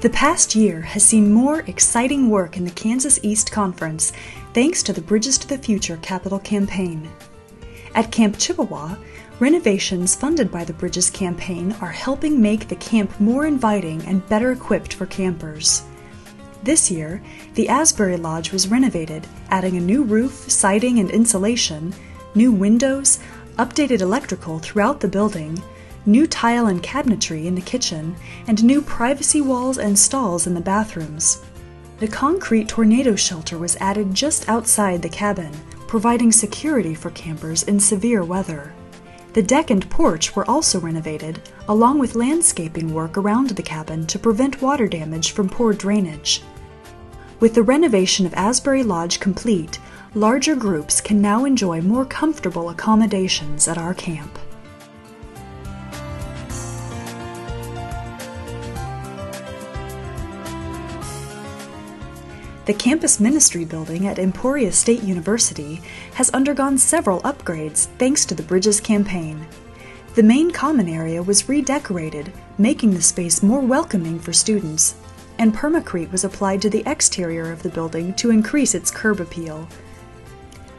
The past year has seen more exciting work in the Kansas East Conference thanks to the Bridges to the Future Capital Campaign. At Camp Chippewa, renovations funded by the Bridges campaign are helping make the camp more inviting and better equipped for campers. This year, the Asbury Lodge was renovated, adding a new roof, siding, and insulation, new windows, updated electrical throughout the building, new tile and cabinetry in the kitchen, and new privacy walls and stalls in the bathrooms. A concrete tornado shelter was added just outside the cabin, providing security for campers in severe weather. The deck and porch were also renovated, along with landscaping work around the cabin to prevent water damage from poor drainage. With the renovation of Asbury Lodge complete, larger groups can now enjoy more comfortable accommodations at our camp. The campus ministry building at Emporia State University has undergone several upgrades thanks to the Bridges campaign. The main common area was redecorated, making the space more welcoming for students, and permacrete was applied to the exterior of the building to increase its curb appeal.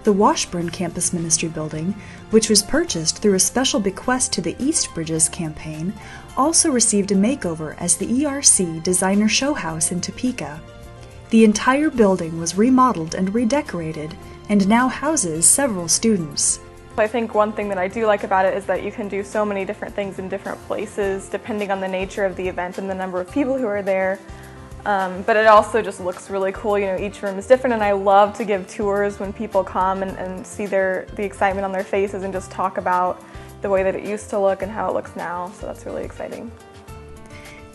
The Washburn campus ministry building, which was purchased through a special bequest to the East Bridges campaign, also received a makeover as the ERC Designer Show House in Topeka. The entire building was remodeled and redecorated and now houses several students. I think one thing that I do like about it is that you can do so many different things in different places depending on the nature of the event and the number of people who are there. But it also just looks really cool. You know, each room is different, and I love to give tours when people come and see the excitement on their faces and just talk about the way that it used to look and how it looks now. So that's really exciting.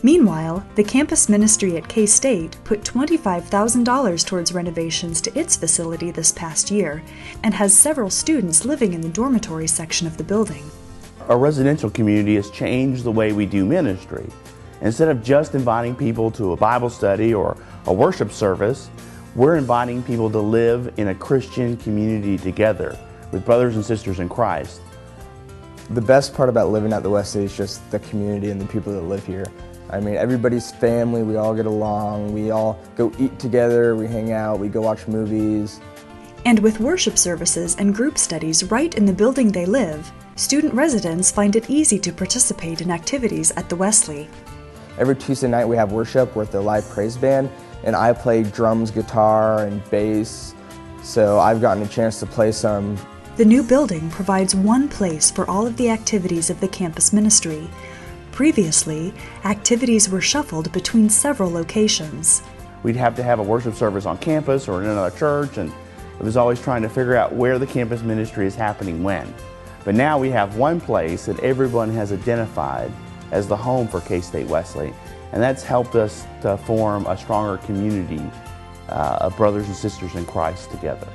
Meanwhile, the campus ministry at K-State put $25,000 towards renovations to its facility this past year and has several students living in the dormitory section of the building. Our residential community has changed the way we do ministry. Instead of just inviting people to a Bible study or a worship service, we're inviting people to live in a Christian community together with brothers and sisters in Christ. The best part about living at the Wesley is just the community and the people that live here. I mean, everybody's family, we all get along, we all go eat together, we hang out, we go watch movies. And with worship services and group studies right in the building they live, student residents find it easy to participate in activities at the Wesley. Every Tuesday night we have worship with the live praise band, and I play drums, guitar, and bass, so I've gotten a chance to play some. The new building provides one place for all of the activities of the campus ministry. Previously, activities were shuffled between several locations. We'd have to have a worship service on campus or in another church, and it was always trying to figure out where the campus ministry is happening when. But now we have one place that everyone has identified as the home for K-State Wesley, and that's helped us to form a stronger community of brothers and sisters in Christ together.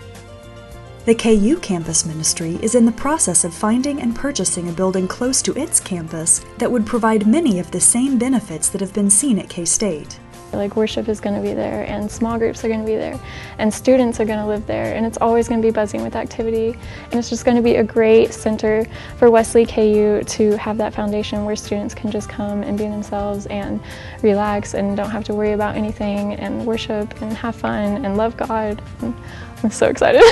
The KU campus ministry is in the process of finding and purchasing a building close to its campus that would provide many of the same benefits that have been seen at K-State. Like worship is going to be there, and small groups are going to be there, and students are going to live there, and it's always going to be buzzing with activity. And it's just going to be a great center for Wesley KU to have that foundation where students can just come and be themselves and relax and don't have to worry about anything and worship and have fun and love God. And I'm so excited.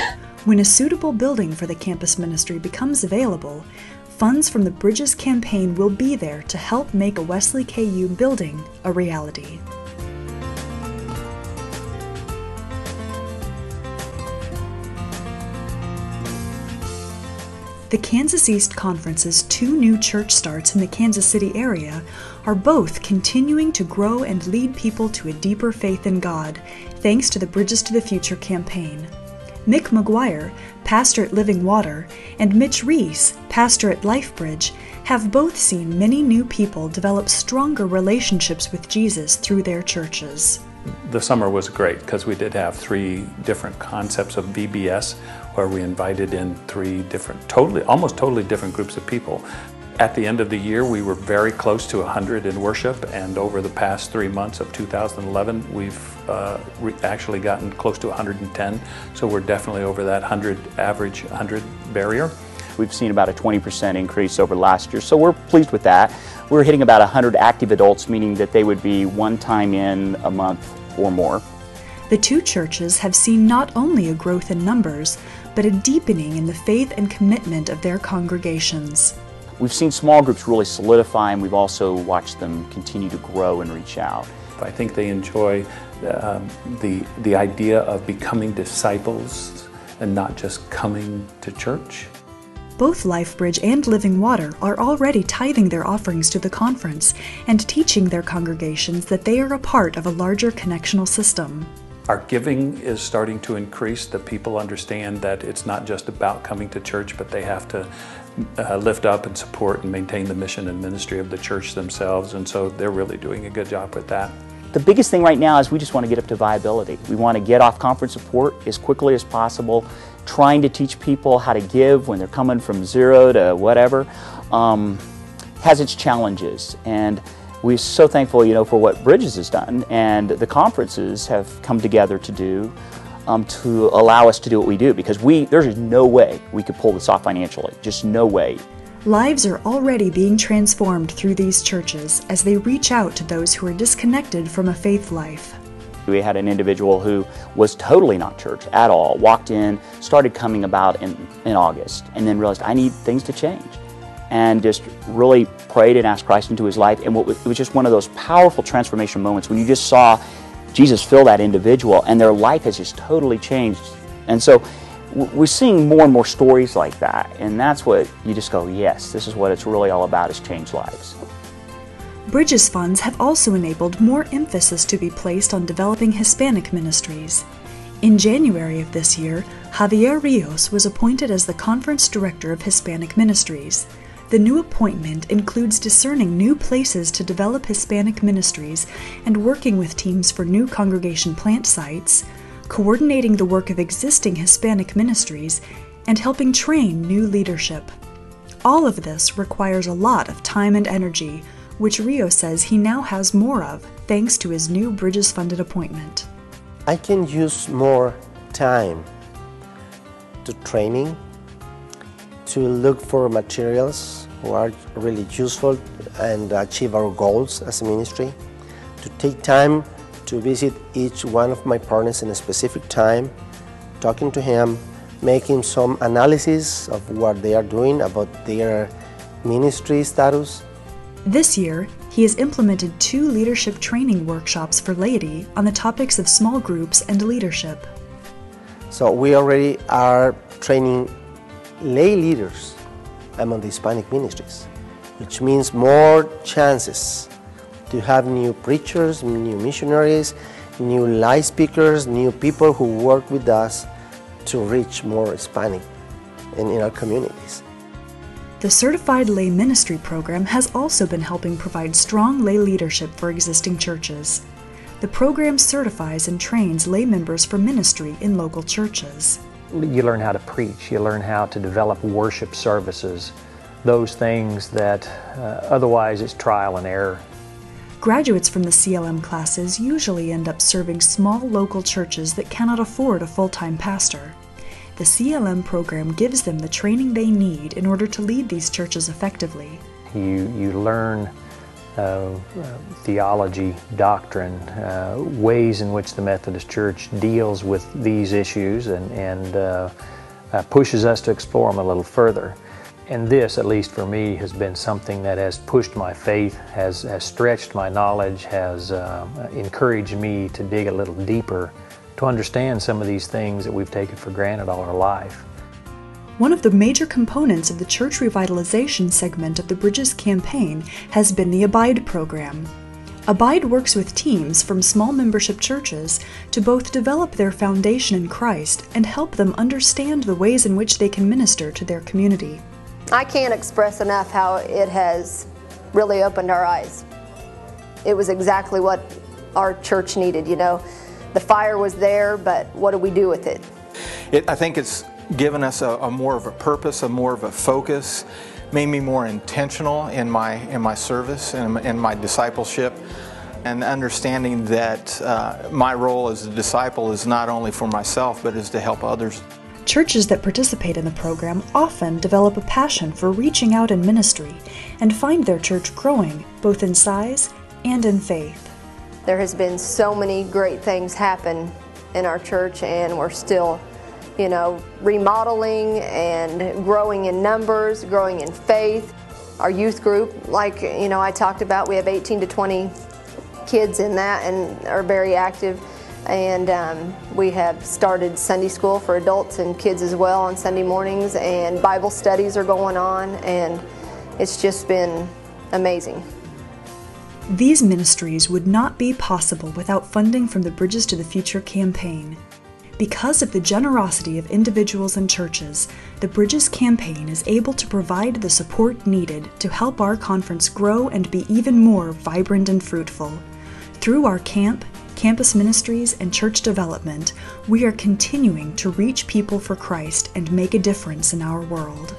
When a suitable building for the campus ministry becomes available, funds from the Bridges campaign will be there to help make a Wesley KU building a reality. The Kansas East Conference's 2 new church starts in the Kansas City area are both continuing to grow and lead people to a deeper faith in God, thanks to the Bridges to the Future campaign. Mick McGuire, pastor at Living Water, and Mitch Reese, pastor at LifeBridge, have both seen many new people develop stronger relationships with Jesus through their churches. The summer was great because we did have 3 different concepts of VBS where we invited in 3 different, almost totally different groups of people. At the end of the year, we were very close to 100 in worship, and over the past 3 months of 2011, we've actually gotten close to 110, so we're definitely over that average 100 barrier. We've seen about a 20% increase over last year, so we're pleased with that. We're hitting about 100 active adults, meaning that they would be one time in a month or more. The two churches have seen not only a growth in numbers, but a deepening in the faith and commitment of their congregations. We've seen small groups really solidify, and we've also watched them continue to grow and reach out. I think they enjoy the idea of becoming disciples and not just coming to church. Both LifeBridge and Living Water are already tithing their offerings to the conference and teaching their congregations that they are a part of a larger connectional system. Our giving is starting to increase, that people understand that it's not just about coming to church, but they have to lift up and support and maintain the mission and ministry of the church themselves, and so they're really doing a good job with that. The biggest thing right now is we just want to get up to viability. We want to get off conference support as quickly as possible. Trying to teach people how to give when they're coming from zero to whatever has its challenges, and we're so thankful, for what Bridges has done, and the conferences have come together to do to allow us to do what we do, because there's no way we could pull this off financially, just no way. Lives are already being transformed through these churches as they reach out to those who are disconnected from a faith life. We had an individual who was totally not church at all, walked in, started coming about in August, and then realized, I need things to change. And just really prayed and asked Christ into his life. And it was just one of those powerful transformation moments when you just saw Jesus fill that individual and their life has just totally changed. And so we're seeing more and more stories like that. And that's what you just go, yes, this is what it's really all about, is change lives. Bridges funds have also enabled more emphasis to be placed on developing Hispanic ministries. In January of this year, Javier Rios was appointed as the Conference Director of Hispanic Ministries. The new appointment includes discerning new places to develop Hispanic ministries and working with teams for new congregation plant sites, coordinating the work of existing Hispanic ministries, and helping train new leadership. All of this requires a lot of time and energy, which Rio says he now has more of thanks to his new Bridges-funded appointment. I can use more time to training, to look for materials who are really useful and achieve our goals as a ministry, to take time to visit each one of my partners in a specific time, talking to him, making some analysis of what they are doing about their ministry status. This year, he has implemented 2 leadership training workshops for laity on the topics of small groups and leadership. So we already are training lay leaders among the Hispanic ministries, which means more chances to have new preachers, new missionaries, new live speakers, new people who work with us to reach more Hispanic in our communities. The Certified Lay Ministry program has also been helping provide strong lay leadership for existing churches. The program certifies and trains lay members for ministry in local churches. You learn how to preach, you learn how to develop worship services, those things that otherwise it's trial and error. Graduates from the CLM classes usually end up serving small local churches that cannot afford a full-time pastor. The CLM program gives them the training they need in order to lead these churches effectively. You learn theology, doctrine, ways in which the Methodist Church deals with these issues and pushes us to explore them a little further. And this, at least for me, has been something that has pushed my faith, has stretched my knowledge, has encouraged me to dig a little deeper to understand some of these things that we've taken for granted all our life. One of the major components of the church revitalization segment of the Bridges campaign has been the Abide program. Abide works with teams from small membership churches to both develop their foundation in Christ and help them understand the ways in which they can minister to their community. I can't express enough how it has really opened our eyes. It was exactly what our church needed, you know. The fire was there, but what do we do with it? I think it's given us a more of a purpose, a more of a focus, made me more intentional in my service and in my discipleship, and understanding that my role as a disciple is not only for myself, but is to help others. Churches that participate in the program often develop a passion for reaching out in ministry and find their church growing both in size and in faith. There has been so many great things happen in our church, and we're still, remodeling and growing in numbers, growing in faith. Our youth group, like I talked about, we have 18 to 20 kids in that and are very active. And we have started Sunday school for adults and kids as well on Sunday mornings, and Bible studies are going on, and it's just been amazing. These ministries would not be possible without funding from the Bridges to the Future campaign. Because of the generosity of individuals and churches, the Bridges campaign is able to provide the support needed to help our conference grow and be even more vibrant and fruitful. Through our camp, campus ministries, and church development, we are continuing to reach people for Christ and make a difference in our world.